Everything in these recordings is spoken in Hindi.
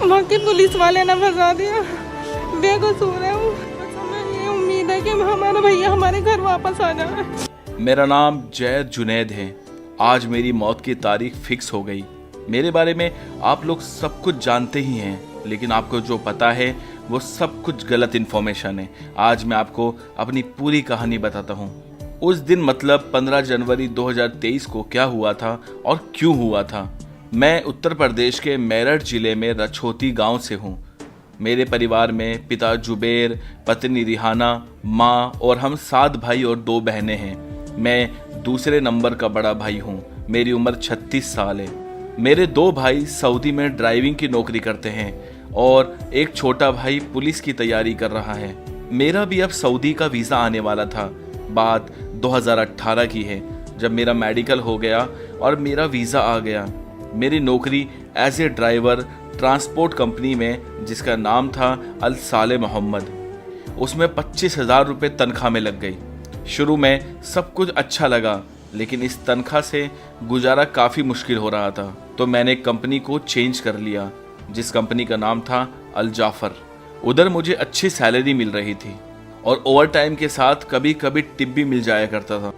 वहाँ के पुलिस वाले ने फंसा दिया, बेकसूर है वो। बस हमें ये उम्मीद है कि हमारा भैया हमारे घर वापस आ जाए। मेरा नाम जैद जुनैद है। आज मेरी मौत की तारीख फिक्स हो गई। मेरे बारे में आप लोग सब कुछ जानते ही हैं, लेकिन आपको जो पता है वो सब कुछ गलत इन्फॉर्मेशन है। आज मैं आपको अपनी पूरी कहानी बताता हूँ। उस दिन मतलब 15 जनवरी 2023 को क्या हुआ था और क्यों हुआ था। मैं उत्तर प्रदेश के मेरठ जिले में रछोती गांव से हूँ। मेरे परिवार में पिता जुबेर, पत्नी रिहाना, माँ और हम 7 भाई और 2 बहनें हैं। मैं दूसरे नंबर का बड़ा भाई हूँ। मेरी उम्र 36 साल है। मेरे 2 भाई सऊदी में ड्राइविंग की नौकरी करते हैं और एक छोटा भाई पुलिस की तैयारी कर रहा है। मेरा भी अब सऊदी का वीज़ा आने वाला था। बात 2018 की है, जब मेरा मेडिकल हो गया और मेरा वीज़ा आ गया। मेरी नौकरी as a driver transport company में, जिसका नाम था अल साले मोहम्मद, उसमें 25,000 रुपये तनख्वाह में लग गई। शुरू में सब कुछ अच्छा लगा, लेकिन इस तनख्वाह से गुजारा काफ़ी मुश्किल हो रहा था। तो मैंने कंपनी को चेंज कर लिया, जिस कंपनी का नाम था अल जाफ़र। उधर मुझे अच्छी सैलरी मिल रही थी और ओवर टाइम के साथ कभी कभी टिप भी मिल जाया करता था।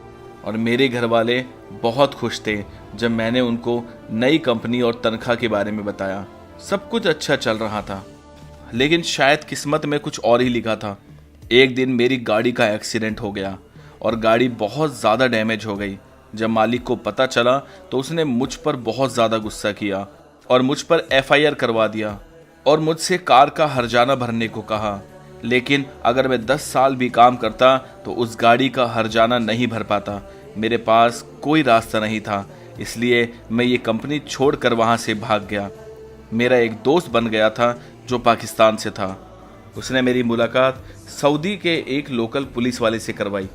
और मेरे घर वाले बहुत खुश थे जब मैंने उनको नई कंपनी और तनख्वाह के बारे में बताया। सब कुछ अच्छा चल रहा था, लेकिन शायद किस्मत में कुछ और ही लिखा था। एक दिन मेरी गाड़ी का एक्सीडेंट हो गया और गाड़ी बहुत ज़्यादा डैमेज हो गई। जब मालिक को पता चला तो उसने मुझ पर बहुत ज़्यादा गुस्सा किया और मुझ पर FIR करवा दिया और मुझसे कार का हर्जाना भरने को कहा। लेकिन अगर मैं 10 साल भी काम करता तो उस गाड़ी का हर्जाना नहीं भर पाता। मेरे पास कोई रास्ता नहीं था, इसलिए मैं ये कंपनी छोड़कर वहाँ से भाग गया। मेरा एक दोस्त बन गया था जो पाकिस्तान से था। उसने मेरी मुलाकात सऊदी के एक लोकल पुलिस वाले से करवाई।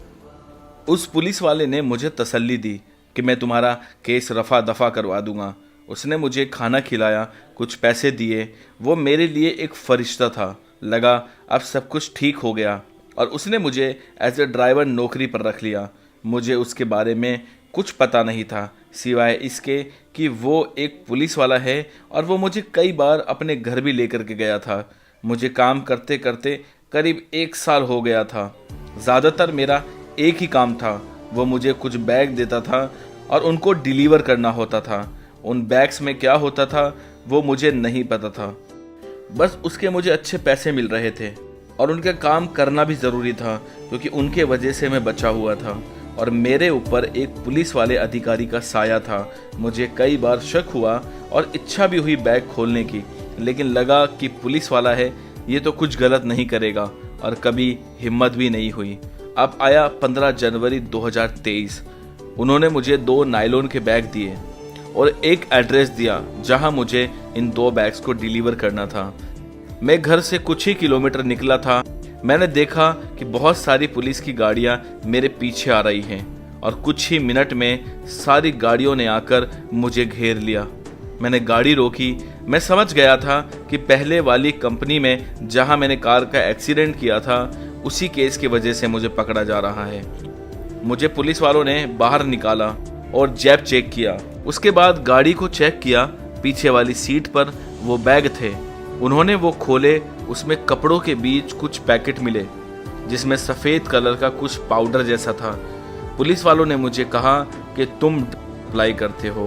उस पुलिस वाले ने मुझे तसल्ली दी कि मैं तुम्हारा केस रफा दफा करवा दूंगा। उसने मुझे खाना खिलाया, कुछ पैसे दिए। वो मेरे लिए एक फरिश्ता था। लगा अब सब कुछ ठीक हो गया और उसने मुझे एज ए ड्राइवर नौकरी पर रख लिया। मुझे उसके बारे में कुछ पता नहीं था, सिवाय इसके कि वो एक पुलिस वाला है और वो मुझे कई बार अपने घर भी लेकर के गया था। मुझे काम करते करते करीब 1 साल हो गया था। ज़्यादातर मेरा एक ही काम था। वो मुझे कुछ बैग देता था और उनको डिलीवर करना होता था। उन बैग्स में क्या होता था वो मुझे नहीं पता था, बस उसके मुझे अच्छे पैसे मिल रहे थे और उनका काम करना भी ज़रूरी था, क्योंकि उनके वजह से मैं बचा हुआ था और मेरे ऊपर एक पुलिस वाले अधिकारी का साया था। मुझे कई बार शक हुआ और इच्छा भी हुई बैग खोलने की, लेकिन लगा कि पुलिस वाला है, ये तो कुछ गलत नहीं करेगा, और कभी हिम्मत भी नहीं हुई। अब आया 15 जनवरी 2023। उन्होंने मुझे 2 नायलॉन के बैग दिए और एक एड्रेस दिया जहां मुझे इन 2 बैग्स को डिलीवर करना था। मैं घर से कुछ ही किलोमीटर निकला था। मैंने देखा कि बहुत सारी पुलिस की गाड़ियां मेरे पीछे आ रही हैं और कुछ ही मिनट में सारी गाड़ियों ने आकर मुझे घेर लिया। मैंने गाड़ी रोकी। मैं समझ गया था कि पहले वाली कंपनी में जहां मैंने कार का एक्सीडेंट किया था, उसी केस की वजह से मुझे पकड़ा जा रहा है। मुझे पुलिस वालों ने बाहर निकाला और जेब चेक किया। उसके बाद गाड़ी को चेक किया। पीछे वाली सीट पर वो बैग थे। उन्होंने वो खोले। उसमें कपड़ों के बीच कुछ पैकेट मिले जिसमें सफ़ेद कलर का कुछ पाउडर जैसा था। पुलिस वालों ने मुझे कहा कि तुम अप्लाई करते हो।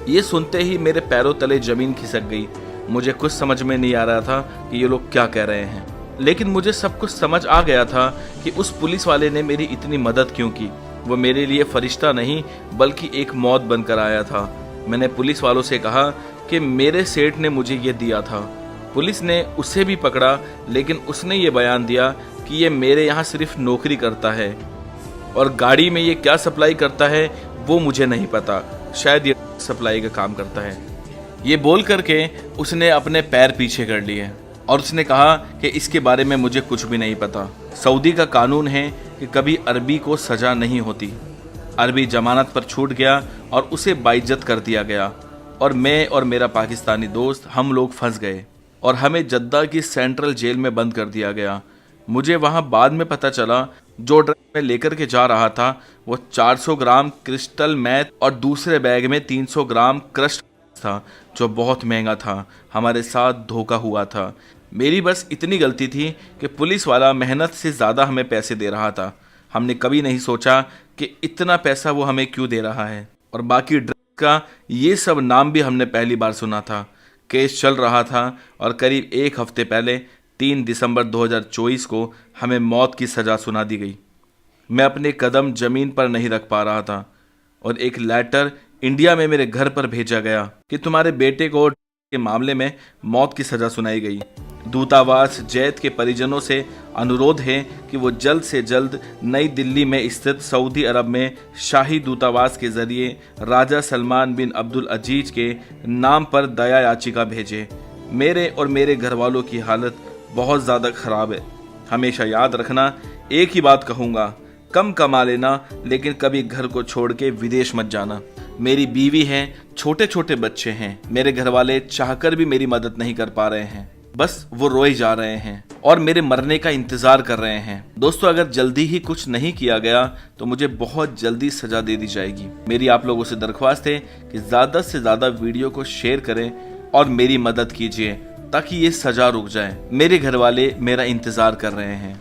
ये सुनते ही मेरे पैरों तले ज़मीन खिसक गई। मुझे कुछ समझ में नहीं आ रहा था कि ये लोग क्या कह रहे हैं, लेकिन मुझे सब कुछ समझ आ गया था कि उस पुलिस वाले ने मेरी इतनी मदद क्यों की। वो मेरे लिए फरिश्ता नहीं बल्कि एक मौत बनकर आया था। मैंने पुलिस वालों से कहा कि मेरे सेठ ने मुझे ये दिया था। पुलिस ने उसे भी पकड़ा, लेकिन उसने ये बयान दिया कि ये मेरे यहाँ सिर्फ नौकरी करता है और गाड़ी में ये क्या सप्लाई करता है वो मुझे नहीं पता। शायद ये सप्लाई का काम करता है। ये बोल करके उसने अपने पैर पीछे कर लिए और उसने कहा कि इसके बारे में मुझे कुछ भी नहीं पता। सऊदी का कानून है कि कभी अरबी को सज़ा नहीं होती। अरबी जमानत पर छूट गया और उसे बाइज्जत कर दिया गया और मैं और मेरा पाकिस्तानी दोस्त हम लोग फंस गए और हमें जद्दा की सेंट्रल जेल में बंद कर दिया गया। मुझे वहाँ बाद में पता चला जो ड्रग मैं लेकर के जा रहा था वो 400 ग्राम क्रिस्टल मैथ और दूसरे बैग में 300 ग्राम क्रस्ट था जो बहुत महंगा था। हमारे साथ धोखा हुआ था। मेरी बस इतनी गलती थी कि पुलिस वाला मेहनत से ज़्यादा हमें पैसे दे रहा था। हमने कभी नहीं सोचा कि इतना पैसा वो हमें क्यों दे रहा है। और बाकी ड्रग्स का ये सब नाम भी हमने पहली बार सुना था। केस चल रहा था और करीब एक हफ्ते पहले 3 दिसंबर 2024 को हमें मौत की सज़ा सुना दी गई। मैं अपने कदम ज़मीन पर नहीं रख पा रहा था और एक लेटर इंडिया में मेरे घर पर भेजा गया कि तुम्हारे बेटे को के मामले में मौत की सज़ा सुनाई गई। दूतावास जैद के परिजनों से अनुरोध है कि वो जल्द से जल्द नई दिल्ली में स्थित सऊदी अरब में शाही दूतावास के जरिए राजा सलमान बिन अब्दुल अजीज के नाम पर दया याचिका भेजे। मेरे और मेरे घर वालों की हालत बहुत ज़्यादा ख़राब है। हमेशा याद रखना, एक ही बात कहूँगा, कम कमा लेना लेकिन कभी घर को छोड़ के विदेश मत जाना। मेरी बीवी है, छोटे छोटे बच्चे हैं। मेरे घर वाले चाहकर भी मेरी मदद नहीं कर पा रहे हैं, बस वो रोए जा रहे हैं और मेरे मरने का इंतजार कर रहे हैं। दोस्तों, अगर जल्दी ही कुछ नहीं किया गया तो मुझे बहुत जल्दी सजा दे दी जाएगी। मेरी आप लोगों से दरख्वास्त है कि ज़्यादा से ज़्यादा वीडियो को शेयर करें और मेरी मदद कीजिए ताकि ये सजा रुक जाए। मेरे घर वाले मेरा इंतजार कर रहे हैं।